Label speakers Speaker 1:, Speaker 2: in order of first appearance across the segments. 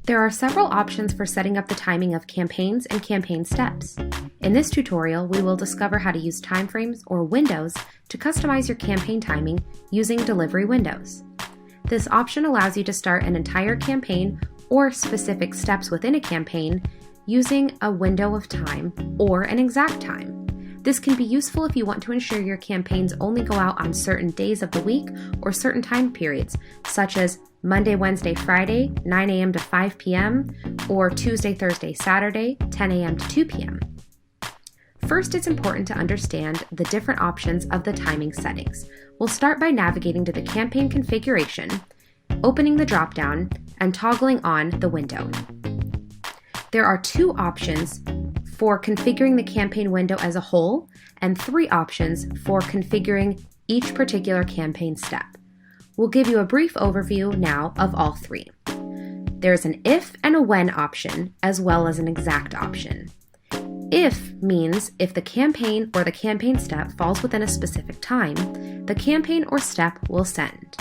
Speaker 1: There are several options for setting up the timing of campaigns and campaign steps. In this tutorial, we will discover how to use timeframes or windows to customize your campaign timing using delivery windows. This option allows you to start an entire campaign or specific steps within a campaign using a window of time or an exact time. This can be useful if you want to ensure your campaigns only go out on certain days of the week or certain time periods, such as Monday, Wednesday, Friday, 9 a.m. to 5 p.m., or Tuesday, Thursday, Saturday, 10 a.m. to 2 p.m. First, it's important to understand the different options of the timing settings. We'll start by navigating to the campaign configuration, opening the dropdown, and toggling on the window. There are 2 options for configuring the campaign window as a whole, and 3 options for configuring each particular campaign step. We'll give you a brief overview now of all 3. There's an if and a when option, as well as an exact option. If means if the campaign or the campaign step falls within a specific time, the campaign or step will send.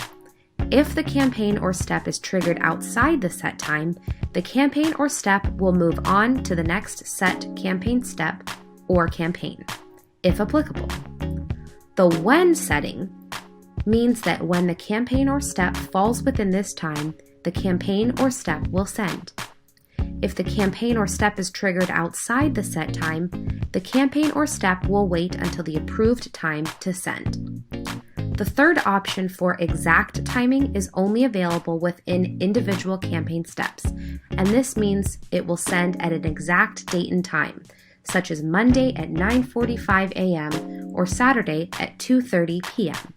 Speaker 1: If the campaign or step is triggered outside the set time, the campaign or step will move on to the next set campaign step or campaign, if applicable. The when setting means that when the campaign or step falls within this time, the campaign or step will send. If the campaign or step is triggered outside the set time, the campaign or step will wait until the approved time to send. The third option for exact timing is only available within individual campaign steps, and this means it will send at an exact date and time, such as Monday at 9:45 a.m. or Saturday at 2:30 p.m.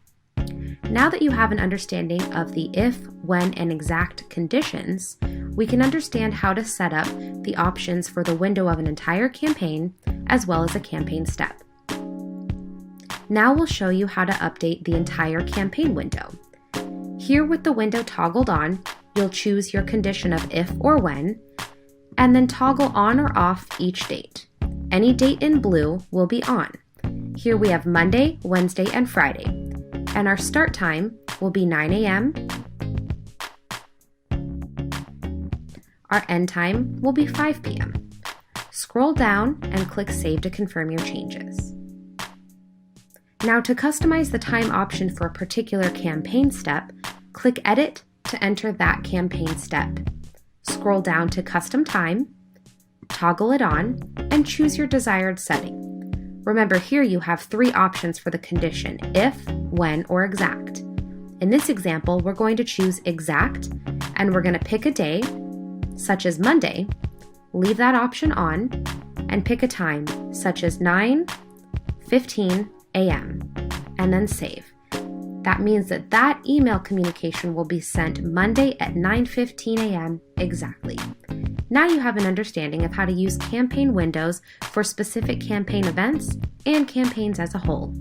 Speaker 1: Now that you have an understanding of the if, when, and exact conditions, we can understand how to set up the options for the window of an entire campaign as well as a campaign step. Now we'll show you how to update the entire campaign window. Here with the window toggled on, you'll choose your condition of if or when, and then toggle on or off each date. Any date in blue will be on. Here we have Monday, Wednesday, and Friday, and our start time will be 9 a.m. Our end time will be 5 p.m. Scroll down and click Save to confirm your changes. Now to customize the time option for a particular campaign step, click Edit to enter that campaign step. Scroll down to Custom Time, toggle it on, and choose your desired setting. Remember, here you have 3 options for the condition, if, when, or exact. In this example, we're going to choose exact, and we're going to pick a day, such as Monday, leave that option on, and pick a time, such as 9:15 a.m., and then save. That means that email communication will be sent Monday at 9:15 a.m. exactly. Now you have an understanding of how to use campaign windows for specific campaign events and campaigns as a whole.